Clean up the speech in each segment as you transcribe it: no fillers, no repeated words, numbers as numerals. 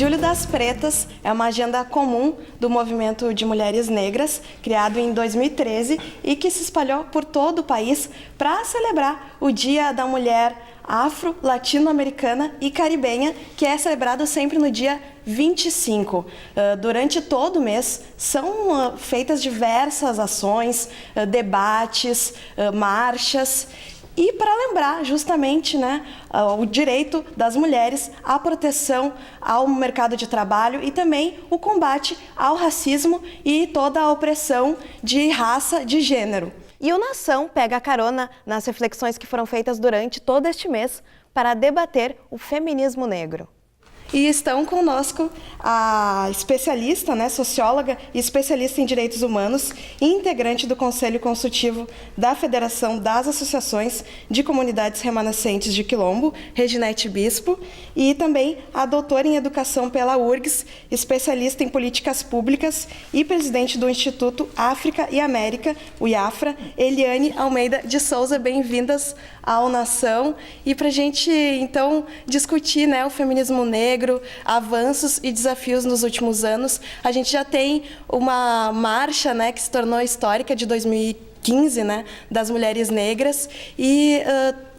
Julho das Pretas é uma agenda comum do movimento de mulheres negras, criado em 2013 e que se espalhou por todo o país para celebrar o Dia da Mulher Afro, Latino-Americana e Caribenha, que é celebrado sempre no dia 25. Durante todo o mês são feitas diversas ações, debates, marchas. E para lembrar justamente o direito das mulheres à proteção ao mercado de trabalho e também o combate ao racismo e toda a opressão de raça, de gênero. E o Nação pega carona nas reflexões que foram feitas durante todo este mês para debater o feminismo negro. E estão conosco a especialista, socióloga e especialista em direitos humanos e integrante do Conselho Consultivo da Federação das Associações de Comunidades Remanescentes de Quilombo, Reginete Bispo, e também a doutora em Educação pela URGS, especialista em políticas públicas e presidente do Instituto África e América, o IAFRA, Eliane Almeida de Souza. Bem-vindas ao Nação. E para a gente, então, discutir o feminismo negro, avanços e desafios nos últimos anos. A gente já tem uma marcha que se tornou histórica de 2015, das mulheres negras, e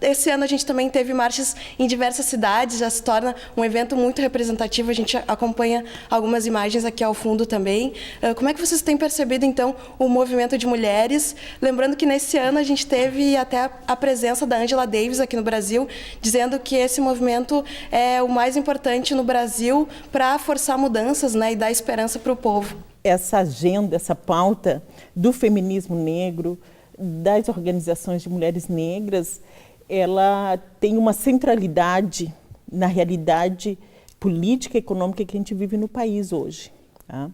esse ano a gente também teve marchas em diversas cidades, já se torna um evento muito representativo. A gente acompanha algumas imagens aqui ao fundo também. Como é que vocês têm percebido, então, o movimento de mulheres? Lembrando que nesse ano a gente teve até a presença da Angela Davis aqui no Brasil, dizendo que esse movimento é o mais importante no Brasil para forçar mudanças e dar esperança para o povo. Essa agenda, essa pauta do feminismo negro, das organizações de mulheres negras, ela tem uma centralidade na realidade política e econômica que a gente vive no país hoje. Tá?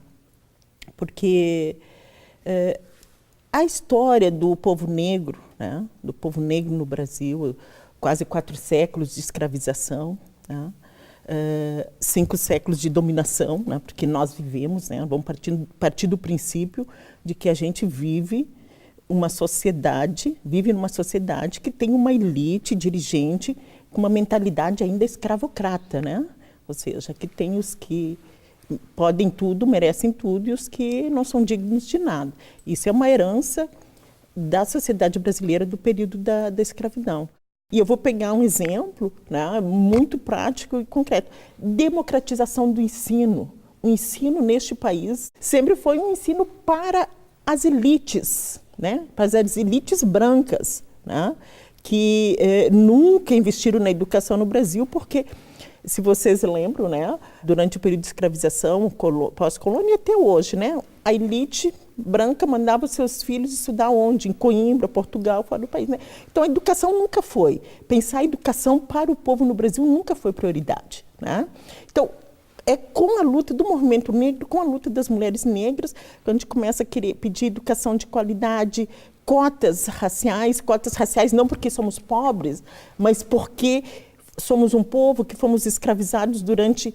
Porque a história do povo negro, do povo negro no Brasil, quase 4 séculos de escravização, 5 séculos de dominação, porque nós vivemos, vamos partir do princípio de que a gente vive numa sociedade que tem uma elite dirigente com uma mentalidade ainda escravocrata, Ou seja, que tem os que podem tudo, merecem tudo, e os que não são dignos de nada. Isso é uma herança da sociedade brasileira do período da escravidão. E eu vou pegar um exemplo muito prático e concreto. Democratização do ensino. O ensino neste país sempre foi um ensino para as elites, para as elites brancas, que nunca investiram na educação no Brasil, porque, se vocês lembram, durante o período de escravização, pós-colônia até hoje, a elite branca mandava seus filhos estudar onde? Em Coimbra, Portugal, fora do país. Então, a educação nunca foi. Pensar a educação para o povo no Brasil nunca foi prioridade. Então, é com a luta do movimento negro, com a luta das mulheres negras, que a gente começa a querer pedir educação de qualidade, cotas raciais não porque somos pobres, mas porque somos um povo que fomos escravizados durante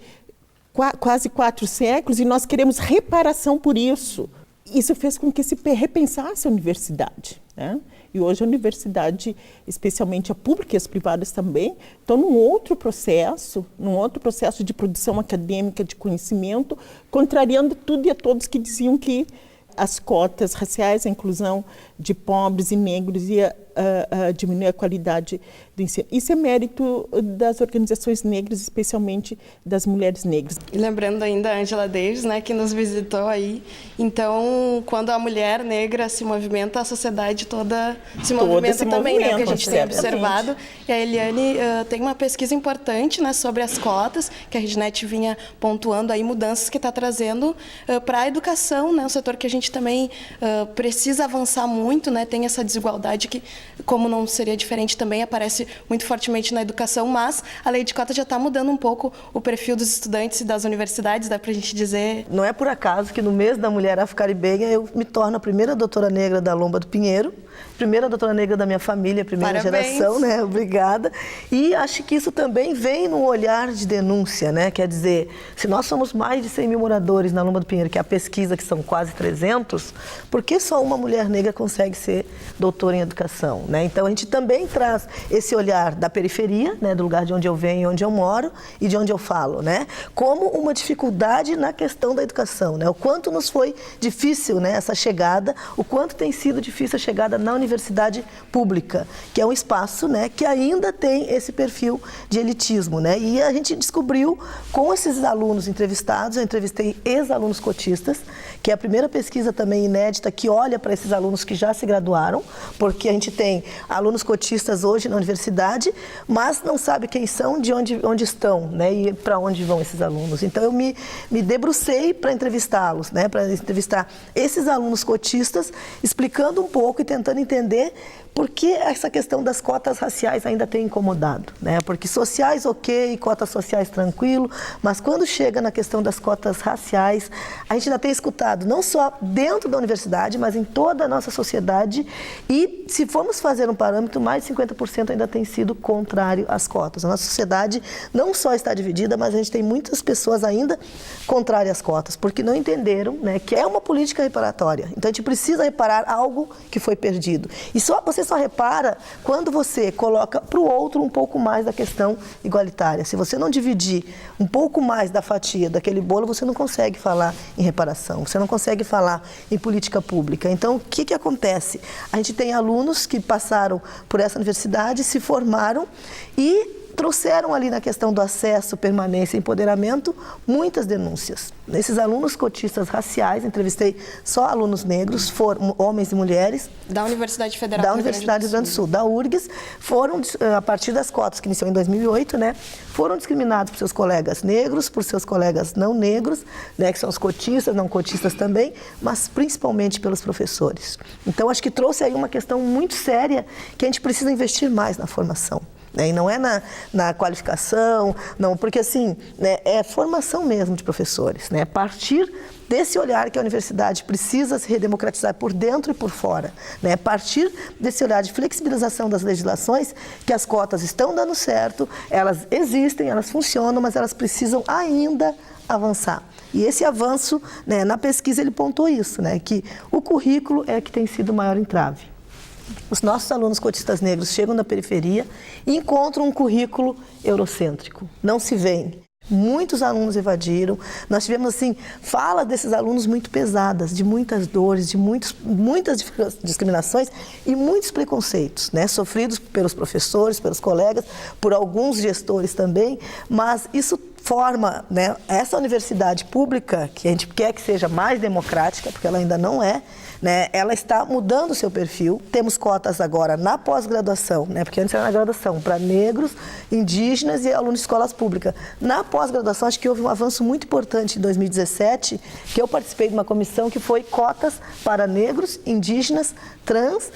quase 4 séculos e nós queremos reparação por isso. Isso fez com que se repensasse a universidade. E hoje a universidade, especialmente a pública e as privadas também, estão num outro processo de produção acadêmica, de conhecimento, contrariando tudo e a todos que diziam que as cotas raciais, a inclusão de pobres e negros ia diminuir a qualidade do ensino. Isso é mérito das organizações negras, especialmente das mulheres negras. E lembrando ainda a Angela Davis, que nos visitou aí. Então, quando a mulher negra se movimenta, a sociedade toda se movimenta também, que a gente tem observado. E a Eliane tem uma pesquisa importante sobre as cotas, que a Reginete vinha pontuando aí, mudanças que está trazendo para a educação, um setor que a gente também precisa avançar muito, tem essa desigualdade que, como não seria diferente, também aparece muito fortemente na educação, mas a lei de cotas já está mudando um pouco o perfil dos estudantes e das universidades, dá para a gente dizer. Não é por acaso que no mês da mulher afro-caribenha eu me torno a primeira doutora negra da Lomba do Pinheiro, primeira doutora negra da minha família, primeira Parabéns. geração, né? Obrigada. E acho que isso também vem no olhar de denúncia, né? Quer dizer, se nós somos mais de 100 mil moradores na Lomba do Pinheiro, que é a pesquisa, que são quase 300, por que só uma mulher negra consegue ser doutora em educação, né? Então a gente também traz esse olhar da periferia, né? Do lugar de onde eu venho, onde eu moro e de onde eu falo, né? Como uma dificuldade na questão da educação, né? O quanto nos foi difícil, né, essa chegada, o quanto tem sido difícil a chegada na universidade pública, que é um espaço, né, que ainda tem esse perfil de elitismo, né? E a gente descobriu com esses alunos entrevistados, eu entrevistei ex-alunos cotistas, que é a primeira pesquisa também inédita que olha para esses alunos que já se graduaram, porque a gente tem alunos cotistas hoje na universidade, mas não sabe quem são, de onde estão, né, e para onde vão esses alunos. Então eu me debrucei para entrevistá-los, né, para entrevistar esses alunos cotistas, explicando um pouco e tentando entender por que essa questão das cotas raciais ainda tem incomodado, né? Porque sociais, ok, cotas sociais tranquilo, mas quando chega na questão das cotas raciais, a gente ainda tem escutado, não só dentro da universidade, mas em toda a nossa sociedade, e se formos fazer um parâmetro, mais de 50% ainda tem sido contrário às cotas. A nossa sociedade não só está dividida, mas a gente tem muitas pessoas ainda contrárias às cotas, porque não entenderam, né, que é uma política reparatória. Então a gente precisa reparar algo que foi perdido. E você só repara quando você coloca para o outro um pouco mais da questão igualitária. Se você não dividir um pouco mais da fatia daquele bolo, você não consegue falar em reparação, você não consegue falar em política pública. Então, o que acontece? A gente tem alunos que passaram por essa universidade, se formaram e trouxeram ali na questão do acesso, permanência e empoderamento muitas denúncias. Esses alunos cotistas raciais, entrevistei só alunos negros, foram homens e mulheres. Da Universidade Federal da Universidade do Rio Grande do Sul, da URGS, foram, a partir das cotas que iniciou em 2008, né, foram discriminados por seus colegas negros, por seus colegas não negros, né, que são os cotistas, não cotistas também, mas principalmente pelos professores. Então, acho que trouxe aí uma questão muito séria que a gente precisa investir mais na formação. E não é na qualificação, não, porque assim, né, é formação mesmo de professores, né? A partir desse olhar que a universidade precisa se redemocratizar por dentro e por fora, né? A partir desse olhar de flexibilização das legislações, que as cotas estão dando certo, elas existem, elas funcionam, mas elas precisam ainda avançar. E esse avanço, né, na pesquisa ele pontuou isso, né, que o currículo é que tem sido o maior entrave. Os nossos alunos cotistas negros chegam da periferia e encontram um currículo eurocêntrico. Não se veem. Muitos alunos evadiram. Nós tivemos, assim, fala desses alunos muito pesadas, de muitas dores, de muitas discriminações e muitos preconceitos, né? Sofridos pelos professores, pelos colegas, por alguns gestores também, mas isso forma, né, essa universidade pública, que a gente quer que seja mais democrática, porque ela ainda não é, né, ela está mudando o seu perfil. Temos cotas agora na pós-graduação, né, porque antes era na graduação, para negros, indígenas e alunos de escolas públicas. Na pós-graduação, acho que houve um avanço muito importante em 2017, que eu participei de uma comissão que foi cotas para negros, indígenas, trans,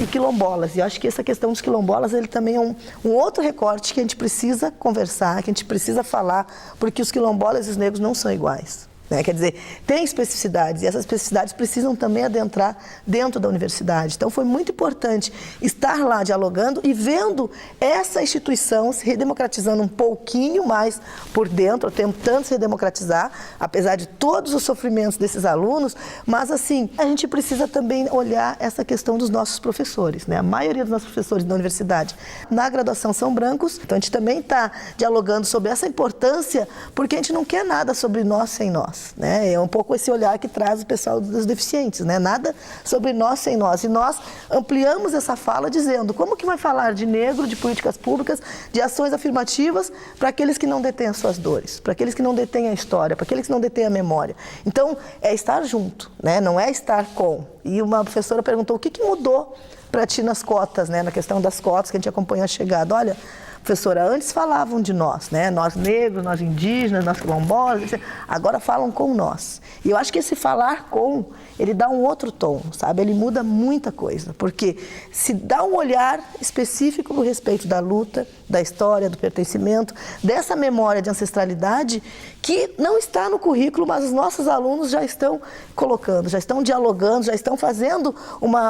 quilombolas. E eu acho que essa questão dos quilombolas, ele também é um outro recorte que a gente precisa conversar, que a gente precisa falar, porque os quilombolas e os negros não são iguais. Né? Quer dizer, tem especificidades e essas especificidades precisam também adentrar dentro da universidade. Então foi muito importante estar lá dialogando e vendo essa instituição se redemocratizando um pouquinho mais por dentro, tentando se redemocratizar, apesar de todos os sofrimentos desses alunos, mas assim, a gente precisa também olhar essa questão dos nossos professores, né? A maioria dos nossos professores da universidade na graduação são brancos, então a gente também está dialogando sobre essa importância, porque a gente não quer nada sobre nós sem nós. Né? É um pouco esse olhar que traz o pessoal dos deficientes, né? Nada sobre nós sem nós. E nós ampliamos essa fala dizendo como que vai falar de negro, de políticas públicas, de ações afirmativas para aqueles que não detêm as suas dores, para aqueles que não detêm a história, para aqueles que não detêm a memória. Então, é estar junto, né? Não é estar com. E uma professora perguntou o que mudou para ti nas cotas, né? Na questão das cotas que a gente acompanhou a chegada. Olha, professora, antes falavam de nós, né? Nós negros, nós indígenas, nós quilombolas, agora falam com nós. E eu acho que esse falar com, ele dá um outro tom, sabe? Ele muda muita coisa, porque se dá um olhar específico no respeito da luta, da história, do pertencimento, dessa memória de ancestralidade que não está no currículo, mas os nossos alunos já estão colocando, já estão dialogando, já estão fazendo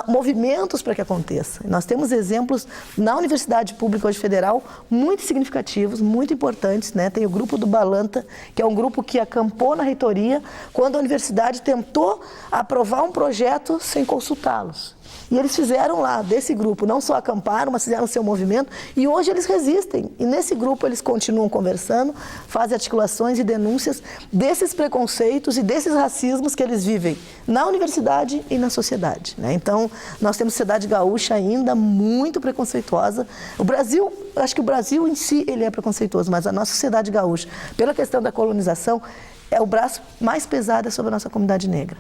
movimentos para que aconteça. Nós temos exemplos na Universidade Pública hoje Federal muito significativos, muito importantes, né? Tem o grupo do Balanta, que é um grupo que acampou na reitoria quando a universidade tentou aprovar um projeto sem consultá-los. E eles fizeram lá, desse grupo, não só acamparam, mas fizeram o seu movimento, e hoje eles resistem. E nesse grupo eles continuam conversando, fazem articulações e denúncias desses preconceitos e desses racismos que eles vivem na universidade e na sociedade, né? Então, nós temos sociedade gaúcha ainda muito preconceituosa. O Brasil, acho que o Brasil em si ele é preconceituoso, mas a nossa sociedade gaúcha, pela questão da colonização, é o braço mais pesado sobre a nossa comunidade negra.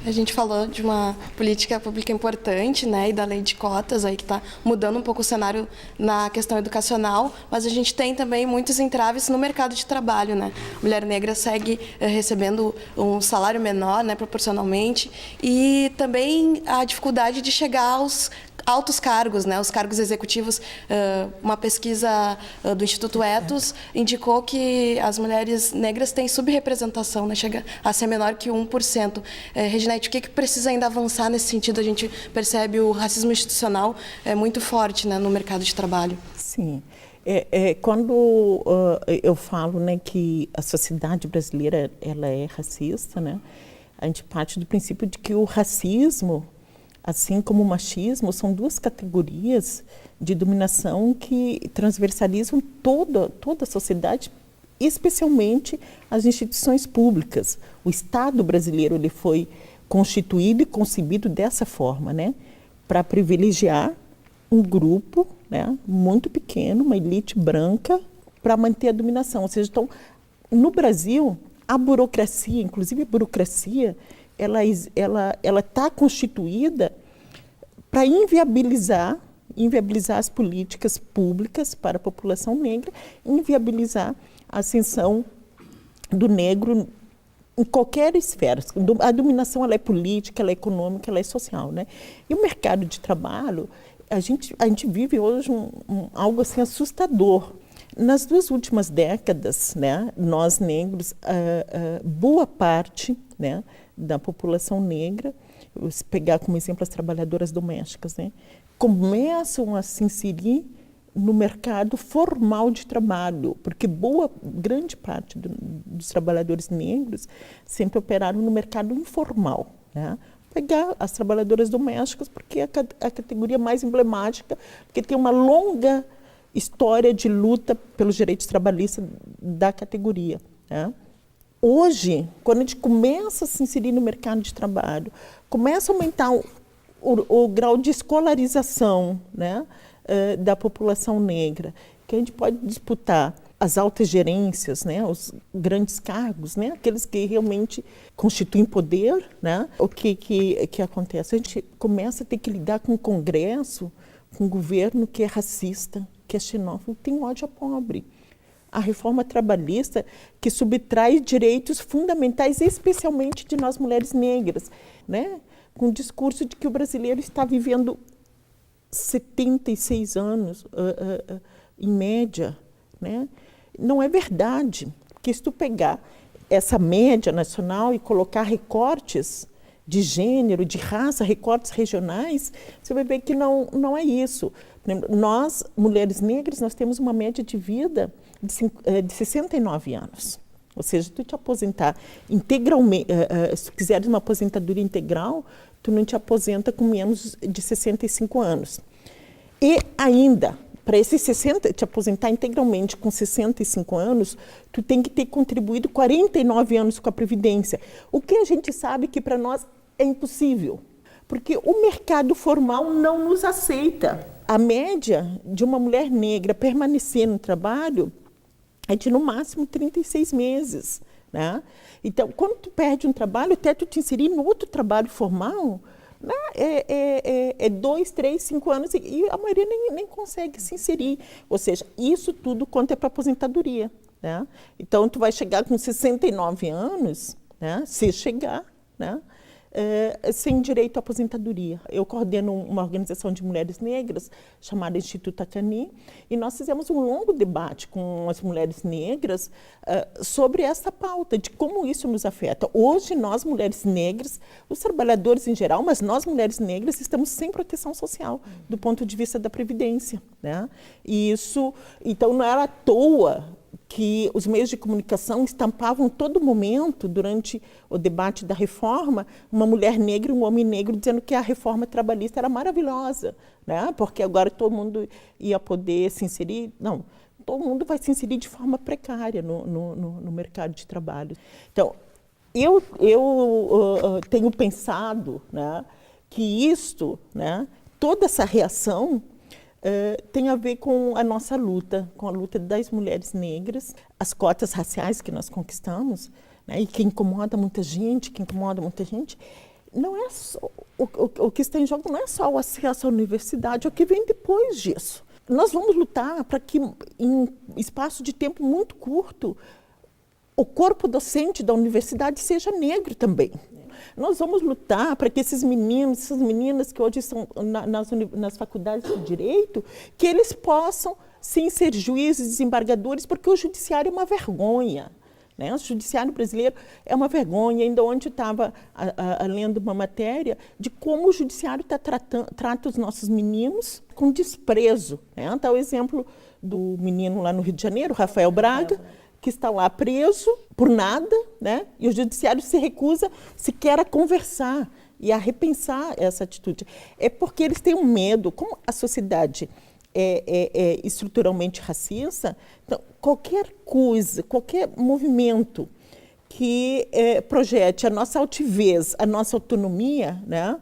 A gente falou de uma política pública importante, né, e da lei de cotas aí que está mudando um pouco o cenário na questão educacional, mas a gente tem também muitos entraves no mercado de trabalho, né? A mulher negra segue recebendo um salário menor, né, proporcionalmente, e também a dificuldade de chegar aos altos cargos, né, os cargos executivos. Uma pesquisa do Instituto Etos indicou que as mulheres negras têm subrepresentação, né, chega a ser menor que 1%. Reginete, o que precisa ainda avançar nesse sentido? A gente percebe o racismo institucional muito forte, né, no mercado de trabalho. Sim. Quando eu falo, né, que a sociedade brasileira ela é racista, né, a gente parte do princípio de que o racismo, assim como o machismo, são duas categorias de dominação que transversalizam toda a sociedade, especialmente as instituições públicas. O Estado brasileiro ele foi constituído e concebido dessa forma, né, para privilegiar um grupo, né, muito pequeno, uma elite branca, para manter a dominação. Ou seja, então, no Brasil, a burocracia, inclusive a burocracia, ela está constituída para inviabilizar as políticas públicas para a população negra, inviabilizar a ascensão do negro em qualquer esfera. A dominação ela é política, ela é econômica, ela é social, né? E o mercado de trabalho, a gente vive hoje algo assim assustador. Nas 2 últimas décadas, né, nós negros, boa parte, né, da população negra, se pegar como exemplo as trabalhadoras domésticas, né, começam a se inserir no mercado formal de trabalho, porque grande parte dos trabalhadores negros sempre operaram no mercado informal, né. Pegar as trabalhadoras domésticas, porque é a categoria mais emblemática, porque tem uma longa história de luta pelos direitos trabalhistas da categoria, né? Hoje, quando a gente começa a se inserir no mercado de trabalho, começa a aumentar o grau de escolarização, né, da população negra, que a gente pode disputar as altas gerências, né, os grandes cargos, né, aqueles que realmente constituem poder, né? O que acontece? A gente começa a ter que lidar com o Congresso, com um governo que é racista, que é xenófobo, tem ódio ao pobre. A reforma trabalhista que subtrai direitos fundamentais, especialmente de nós mulheres negras, né? Com o discurso de que o brasileiro está vivendo 76 anos, em média, né? Não é verdade, porque se tu pegar essa média nacional e colocar recortes de gênero, de raça, recortes regionais, você vai ver que não é isso. Nós, mulheres negras, nós temos uma média de vida de 69 anos. Ou seja, tu te aposentar integralmente, se tu quiseres uma aposentadoria integral, tu não te aposenta com menos de 65 anos. E ainda, para te aposentar integralmente com 65 anos, tu tem que ter contribuído 49 anos com a Previdência. O que a gente sabe que para nós é impossível, porque o mercado formal não nos aceita. A média de uma mulher negra permanecer no trabalho é de, no máximo, 36 meses. Né? Então, quando tu perde um trabalho, até tu te inserir no outro trabalho formal, né? É 2, 3, 5 anos e a maioria nem consegue se inserir. Ou seja, isso tudo conta para aposentadoria. Né? Então, tu vai chegar com 69 anos, né? Se chegar, né? sem direito à aposentadoria. Eu coordeno uma organização de mulheres negras chamada Instituto Acani, e nós fizemos um longo debate com as mulheres negras sobre essa pauta, de como isso nos afeta. Hoje, nós, mulheres negras, os trabalhadores em geral, mas nós, mulheres negras, estamos sem proteção social, do ponto de vista da Previdência, né? E isso, então, não era à toa que os meios de comunicação estampavam todo momento, durante o debate da reforma, uma mulher negra e um homem negro dizendo que a reforma trabalhista era maravilhosa, né? Porque agora todo mundo ia poder se inserir. Não, todo mundo vai se inserir de forma precária no mercado de trabalho. Então, eu tenho pensado, né, que isto, né, toda essa reação tem a ver com a nossa luta, com a luta das mulheres negras, as cotas raciais que nós conquistamos, né, e que incomoda muita gente, não é só, o que está em jogo não é só o acesso à universidade, é o que vem depois disso. Nós vamos lutar para que, em espaço de tempo muito curto, o corpo docente da universidade seja negro também. Nós vamos lutar para que esses meninos, essas meninas que hoje estão nas faculdades de Direito, que eles possam, sim, ser juízes, desembargadores, porque o judiciário é uma vergonha, né? O judiciário brasileiro é uma vergonha. Ainda ontem eu estava lendo uma matéria de como o judiciário trata os nossos meninos com desprezo, né? Está o exemplo do menino lá no Rio de Janeiro, Rafael Braga, que está lá preso por nada, né? E o judiciário se recusa sequer a conversar e a repensar essa atitude. É porque eles têm um medo, como a sociedade é estruturalmente racista, então qualquer coisa, qualquer movimento que projete a nossa altivez, a nossa autonomia, né?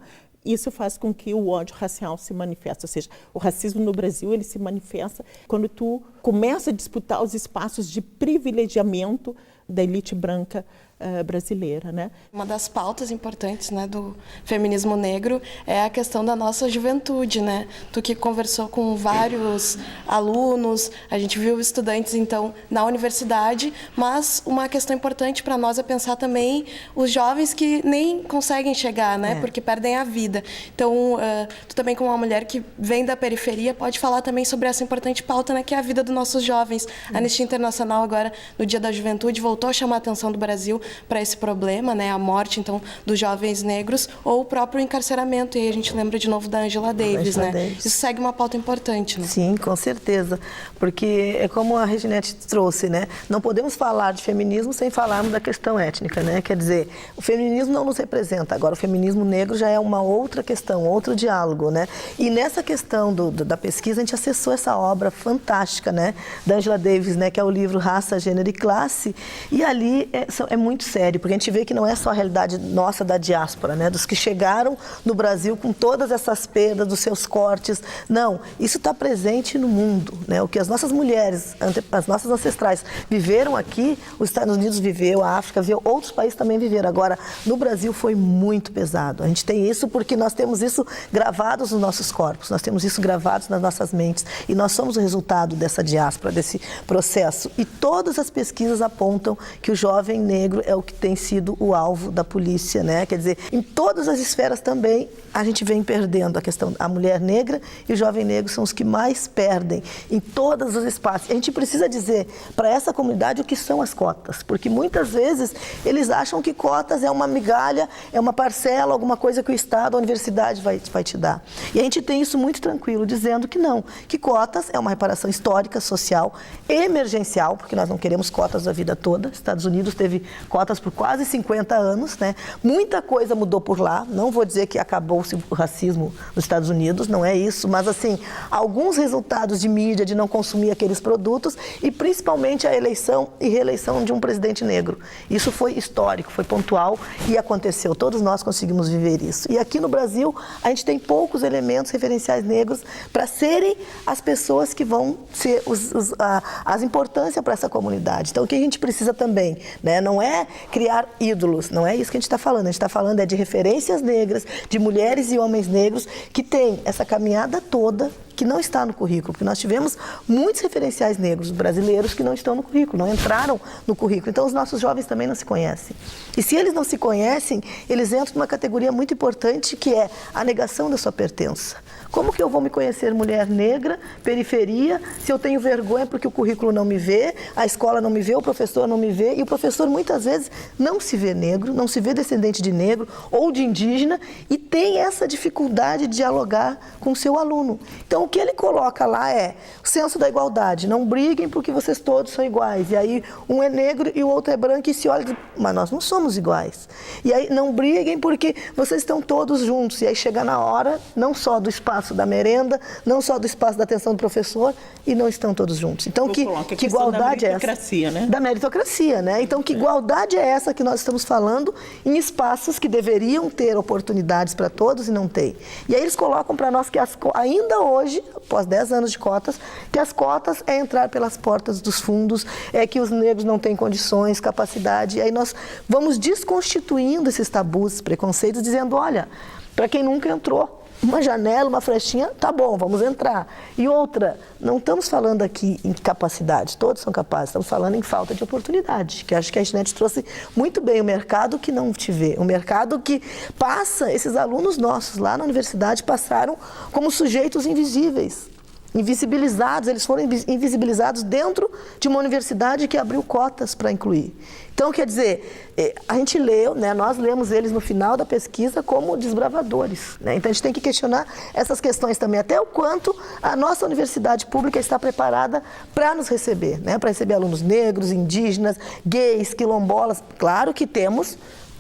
Isso faz com que o ódio racial se manifeste. Ou seja, o racismo no Brasil ele se manifesta quando tu começa a disputar os espaços de privilegiamento da elite branca brasileira, né? Uma das pautas importantes, né, do feminismo negro é a questão da nossa juventude, né? Tu que conversou com vários alunos, a gente viu estudantes, então, na universidade, mas uma questão importante para nós é pensar também os jovens que nem conseguem chegar, né? Porque perdem a vida. Então, tu também, como uma mulher que vem da periferia, pode falar também sobre essa importante pauta, né, que é a vida dos nossos jovens. A Anistia Internacional, agora, no Dia da Juventude, voltou a chamar a atenção do Brasil para esse problema, né, a morte, então, dos jovens negros ou o próprio encarceramento. E aí a gente lembra de novo da Angela Davis, né? Isso segue uma pauta importante, né? Sim, com certeza, porque é como a Reginete trouxe, né? Não podemos falar de feminismo sem falarmos da questão étnica, né? Quer dizer, o feminismo não nos representa, agora o feminismo negro já é uma outra questão, outro diálogo, né? E nessa questão da pesquisa, a gente acessou essa obra fantástica, né, da Angela Davis, né, que é o livro Raça, Gênero e Classe, e ali é muito sério, porque a gente vê que não é só a realidade nossa da diáspora, né, dos que chegaram no Brasil com todas essas perdas, dos seus cortes. Não, isso está presente no mundo, né? O que as nossas mulheres, as nossas ancestrais viveram aqui, os Estados Unidos viveu, a África viveu, outros países também viveram. Agora, no Brasil foi muito pesado. A gente tem isso porque nós temos isso gravados nos nossos corpos, nós temos isso gravados nas nossas mentes e nós somos o resultado dessa diáspora, desse processo. E todas as pesquisas apontam que o jovem negro é o que tem sido o alvo da polícia, né? Quer dizer, em todas as esferas também a gente vem perdendo a questão. A mulher negra e o jovem negro são os que mais perdem em todos os espaços. A gente precisa dizer para essa comunidade o que são as cotas, porque muitas vezes eles acham que cotas é uma migalha, é uma parcela, alguma coisa que o Estado, a universidade vai te dar. E a gente tem isso muito tranquilo, dizendo que não, que cotas é uma reparação histórica, social, emergencial, porque nós não queremos cotas a vida toda. Estados Unidos teve cotas por quase 50 anos, né? Muita coisa mudou por lá, não vou dizer que acabou-se o racismo nos Estados Unidos, não é isso, mas assim, alguns resultados de mídia, de não consumir aqueles produtos e principalmente a eleição e reeleição de um presidente negro. Isso foi histórico, foi pontual e aconteceu, todos nós conseguimos viver isso. E aqui no Brasil, a gente tem poucos elementos referenciais negros para serem as pessoas que vão ser as importâncias para essa comunidade. Então, o que a gente precisa também, né, não é criar ídolos, não é isso que a gente está falando. A gente está falando de referências negras, de mulheres e homens negros que têm essa caminhada toda que não está no currículo, porque nós tivemos muitos referenciais negros brasileiros que não estão no currículo, não entraram no currículo. Então, os nossos jovens também não se conhecem. E se eles não se conhecem, eles entram numa categoria muito importante, que é a negação da sua pertença. Como que eu vou me conhecer mulher negra, periferia, se eu tenho vergonha porque o currículo não me vê, a escola não me vê, o professor não me vê, e o professor muitas vezes não se vê negro, não se vê descendente de negro ou de indígena, e tem essa dificuldade de dialogar com o seu aluno. Então, o que ele coloca lá é o senso da igualdade, não briguem porque vocês todos são iguais. E aí, um é negro e o outro é branco e se olha e diz, mas nós não somos iguais. E aí, não briguem porque vocês estão todos juntos. E aí, chega na hora, não só do espaço da merenda, não só do espaço da atenção do professor, e não estão todos juntos. Então, que igualdade é essa? Né? Da meritocracia, né? Então, que igualdade é essa que nós estamos falando em espaços que deveriam ter oportunidades para todos e não tem? E aí eles colocam para nós que ainda hoje, após 10 anos de cotas, que as cotas é entrar pelas portas dos fundos, é que os negros não têm condições, capacidade, e aí nós vamos desconstituindo esses tabus, esses preconceitos, dizendo, olha, para quem nunca entrou, uma janela, uma flechinha, tá bom, vamos entrar. E outra, não estamos falando aqui em capacidade, todos são capazes, estamos falando em falta de oportunidade, que acho que a Ginete trouxe muito bem, o mercado que não te vê, o mercado que passa, esses alunos nossos lá na universidade passaram como sujeitos invisíveis, invisibilizados, eles foram invisibilizados dentro de uma universidade que abriu cotas para incluir. Então, quer dizer, a gente leu, né, nós lemos eles no final da pesquisa como desbravadores, né? Então, a gente tem que questionar essas questões também, até o quanto a nossa universidade pública está preparada para nos receber, né? Para receber alunos negros, indígenas, gays, quilombolas. Claro que temos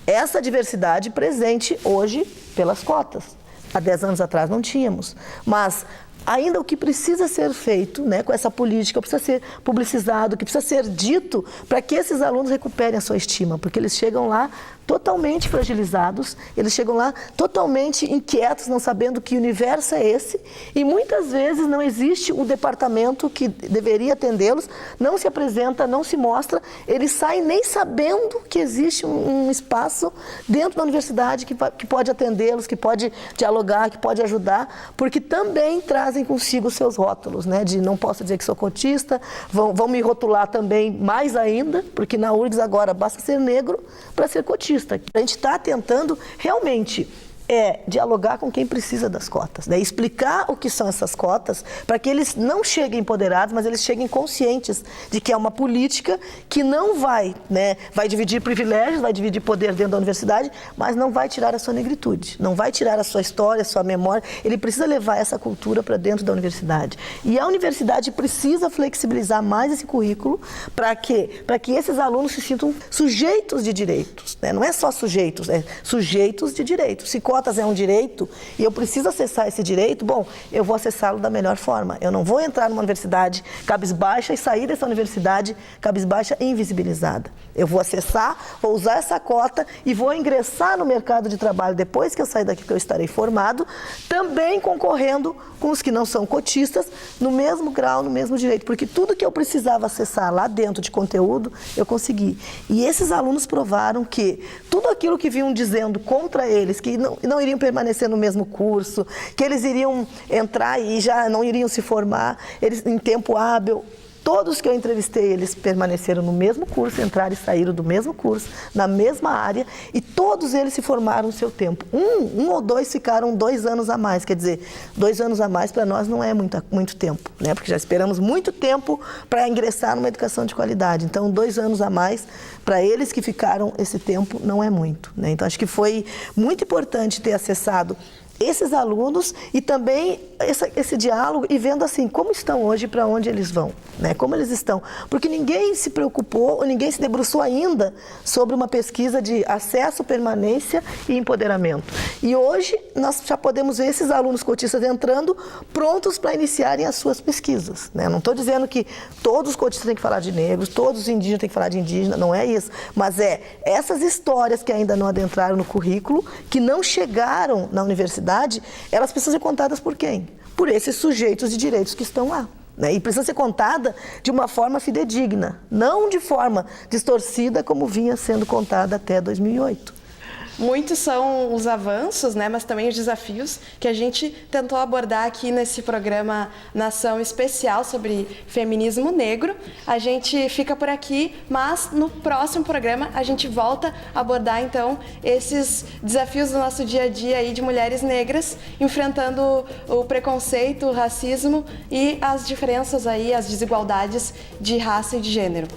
essa diversidade presente hoje pelas cotas. Há 10 anos atrás não tínhamos, mas ainda o que precisa ser feito, né, com essa política, precisa ser publicizado, que precisa ser dito para que esses alunos recuperem a sua estima, porque eles chegam lá totalmente fragilizados, eles chegam lá totalmente inquietos, não sabendo que universo é esse, e muitas vezes não existe o departamento que deveria atendê-los, não se apresenta, não se mostra, eles saem nem sabendo que existe um espaço dentro da universidade que pode atendê-los, que pode dialogar, que pode ajudar, porque também trazem consigo seus rótulos, né, de não posso dizer que sou cotista, vão me rotular também mais ainda, porque na URGS agora basta ser negro para ser cotista. A gente está tentando realmente dialogar com quem precisa das cotas, né? Explicar o que são essas cotas para que eles não cheguem empoderados, mas eles cheguem conscientes de que é uma política que não vai, né, vai dividir privilégios, vai dividir poder dentro da universidade, mas não vai tirar a sua negritude, não vai tirar a sua história, a sua memória. Ele precisa levar essa cultura para dentro da universidade. E a universidade precisa flexibilizar mais esse currículo para quê? Para que esses alunos se sintam sujeitos de direitos, né? Não é só sujeitos, é sujeitos de direitos. Se cotas é um direito e eu preciso acessar esse direito, bom, eu vou acessá-lo da melhor forma. Eu não vou entrar numa universidade cabisbaixa e sair dessa universidade cabisbaixa e invisibilizada. Eu vou acessar, vou usar essa cota e vou ingressar no mercado de trabalho depois que eu sair daqui, que eu estarei formado, também concorrendo com os que não são cotistas, no mesmo grau, no mesmo direito, porque tudo que eu precisava acessar lá dentro de conteúdo, eu consegui. E esses alunos provaram que tudo aquilo que vinham dizendo contra eles, que não iriam permanecer no mesmo curso, que eles iriam entrar e já não iriam se formar, eles em tempo hábil. Todos que eu entrevistei, eles permaneceram no mesmo curso, entraram e saíram do mesmo curso, na mesma área, e todos eles se formaram no seu tempo. Um ou dois ficaram 2 anos a mais, quer dizer, 2 anos a mais para nós não é muito tempo, né? Porque já esperamos muito tempo para ingressar numa educação de qualidade. Então, 2 anos a mais, para eles que ficaram esse tempo, não é muito, né? Então, acho que foi muito importante ter acessado esses alunos e também esse diálogo e vendo assim, como estão hoje e para onde eles vão, né? Como eles estão. Porque ninguém se preocupou, ou ninguém se debruçou ainda sobre uma pesquisa de acesso, permanência e empoderamento. E hoje nós já podemos ver esses alunos cotistas entrando prontos para iniciarem as suas pesquisas, né? Não estou dizendo que todos os cotistas têm que falar de negros, todos os indígenas têm que falar de indígena, não é isso. Mas essas histórias que ainda não adentraram no currículo, que não chegaram na universidade, elas precisam ser contadas por quem? Por esses sujeitos de direitos que estão lá. né? E precisa ser contada de uma forma fidedigna, não de forma distorcida como vinha sendo contada até 2008. Muitos são os avanços, né, mas também os desafios que a gente tentou abordar aqui nesse programa Nação Especial sobre feminismo negro. A gente fica por aqui, mas no próximo programa a gente volta a abordar então esses desafios do nosso dia a dia aí de mulheres negras, enfrentando o preconceito, o racismo e as diferenças aí, as desigualdades de raça e de gênero.